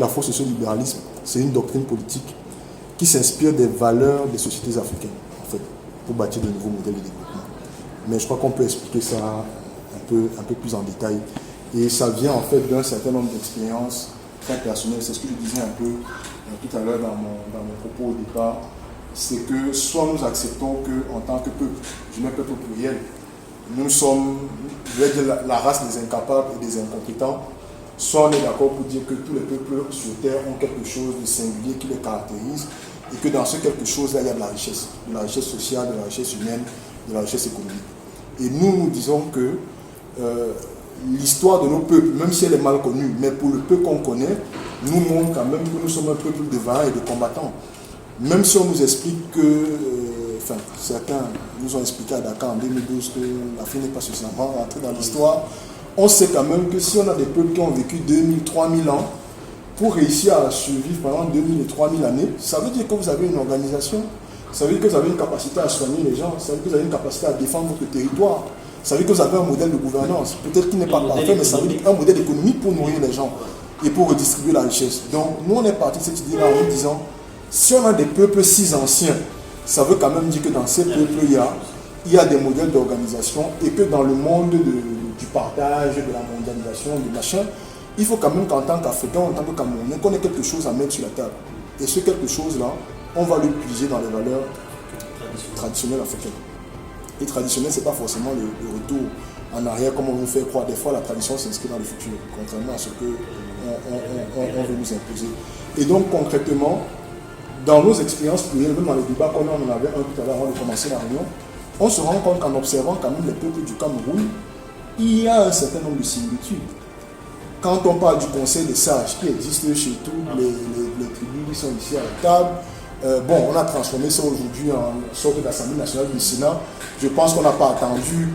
l'afro-sociolibéralisme, c'est une doctrine politique qui s'inspire des valeurs des sociétés africaines, en fait, pour bâtir de nouveaux modèles de développement. Mais je crois qu'on peut expliquer ça un peu plus en détail. Et ça vient en fait d'un certain nombre d'expériences très personnelles. C'est ce que je disais un peu tout à l'heure dans mon propos au départ. C'est que soit nous acceptons qu'en tant que peuple, je mets peuple au pluriel, nous sommes, je vais dire, la race des incapables et des incompétents, soit on est d'accord pour dire que tous les peuples sur Terre ont quelque chose de singulier qui les caractérise et que dans ce quelque chose-là, il y a de la richesse sociale, de la richesse humaine, de la richesse économique. Et nous disons que l'histoire de nos peuples, même si elle est mal connue, mais pour le peu qu'on connaît, nous montre quand même que nous sommes un peuple de vaillants et de combattants. Même si on nous explique que, certains nous ont expliqué à Dakar en 2012 que l'Afrique n'est pas suffisamment rentrée dans l'histoire, on sait quand même que si on a des peuples qui ont vécu 2000, 3000 ans, pour réussir à survivre pendant 2000 et 3000 années, ça veut dire que vous avez une organisation, ça veut dire que vous avez une capacité à soigner les gens, ça veut dire que vous avez une capacité à défendre votre territoire, ça veut dire que vous avez un modèle de gouvernance, peut-être qu'il n'est pas parfait, mais ça veut dire un modèle économique pour nourrir les gens et pour redistribuer la richesse. Donc, nous, on est parti de cette idée-là en nous disant, si on a des peuples si anciens, ça veut quand même dire que dans ces peuples, il y a des modèles d'organisation et que dans le monde du partage, de la mondialisation, du machin, il faut quand même qu'en tant qu'Africain, en tant que Camerounais, qu'on ait quelque chose à mettre sur la table. Et ce quelque chose-là, on va le puiser dans les valeurs traditionnelles africaines. Et traditionnel, ce n'est pas forcément le retour en arrière comme on nous fait croire. Des fois, la tradition s'inscrit dans le futur, contrairement à ce qu'on veut nous imposer. Et donc, concrètement, dans nos expériences plurielles, même dans les débats qu'on en avait un tout à l'heure avant de commencer la réunion, on se rend compte qu'en observant quand même les peuples du Cameroun, il y a un certain nombre de similitudes. Quand on parle du conseil des sages qui existe chez toutes les tribus qui sont ici à la table, on a transformé ça aujourd'hui en sorte d'Assemblée nationale du Sénat. Je pense qu'on n'a pas attendu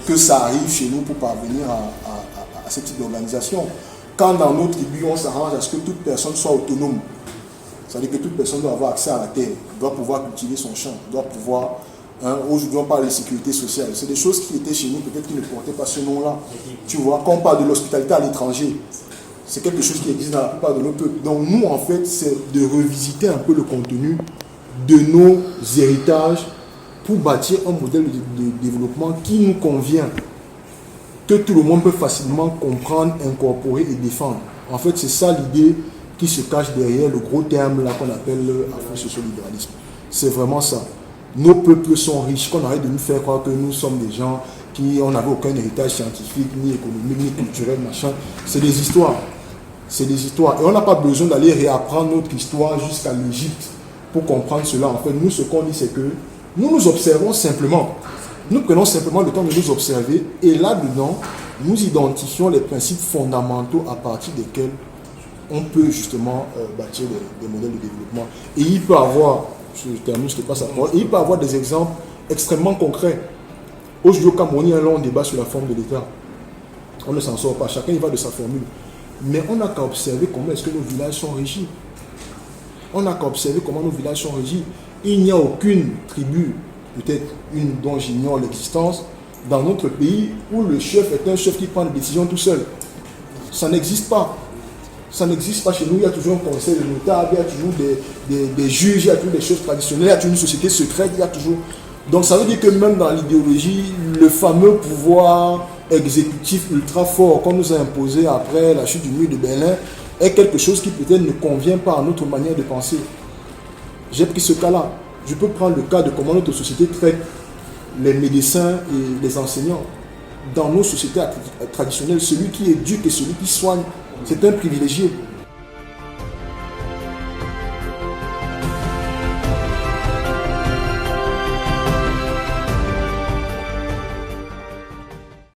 que ça arrive chez nous pour parvenir à ce type d'organisation. Quand dans nos tribus, on s'arrange à ce que toute personne soit autonome, c'est-à-dire que toute personne doit avoir accès à la terre, doit pouvoir cultiver son champ, doit pouvoir... aujourd'hui, on parle de sécurité sociale. C'est des choses qui étaient chez nous, peut-être qui ne portaient pas ce nom-là. Tu vois, quand on parle de l'hospitalité à l'étranger, c'est quelque chose qui existe dans la plupart de nos peuples. Donc nous, en fait, c'est de revisiter un peu le contenu de nos héritages pour bâtir un modèle de développement qui nous convient, que tout le monde peut facilement comprendre, incorporer et défendre. En fait, c'est ça l'idée qui se cache derrière le gros terme là qu'on appelle l'afro-sociolibéralisme. C'est vraiment ça. Nos peuples sont riches, qu'on arrête de nous faire croire que nous sommes des gens qui n'avaient aucun héritage scientifique, ni économique, ni culturel, machin. C'est des histoires. C'est des histoires. Et on n'a pas besoin d'aller réapprendre notre histoire jusqu'à l'Égypte pour comprendre cela. En fait, nous, ce qu'on dit, c'est que nous nous observons simplement. Nous prenons simplement le temps de nous observer et là-dedans, nous identifions les principes fondamentaux à partir desquels on peut justement bâtir des modèles de développement. Et il peut avoir, je termine, je te passe la parole, et il peut avoir des exemples extrêmement concrets. Aujourd'hui au Cameroun, il y a un long débat sur la forme de l'État. On ne s'en sort pas, chacun y va de sa formule. Mais on n'a qu'à observer comment est-ce que nos villages sont régis. On n'a qu'à observer comment nos villages sont régis. Il n'y a aucune tribu, peut-être une dont j'ignore l'existence, dans notre pays où le chef est un chef qui prend des décisions tout seul. Ça n'existe pas. Ça n'existe pas chez nous. Il y a toujours un conseil de notables, il y a toujours des juges, il y a toujours des choses traditionnelles, il y a toujours une société secrète, il y a toujours... Donc ça veut dire que même dans l'idéologie, le fameux pouvoir exécutif ultra fort qu'on nous a imposé après la chute du mur de Berlin est quelque chose qui peut-être ne convient pas à notre manière de penser. J'ai pris ce cas-là. Je peux prendre le cas de comment notre société traite les médecins et les enseignants. Dans nos sociétés traditionnelles, celui qui éduque et celui qui soigne, c'est un privilégié.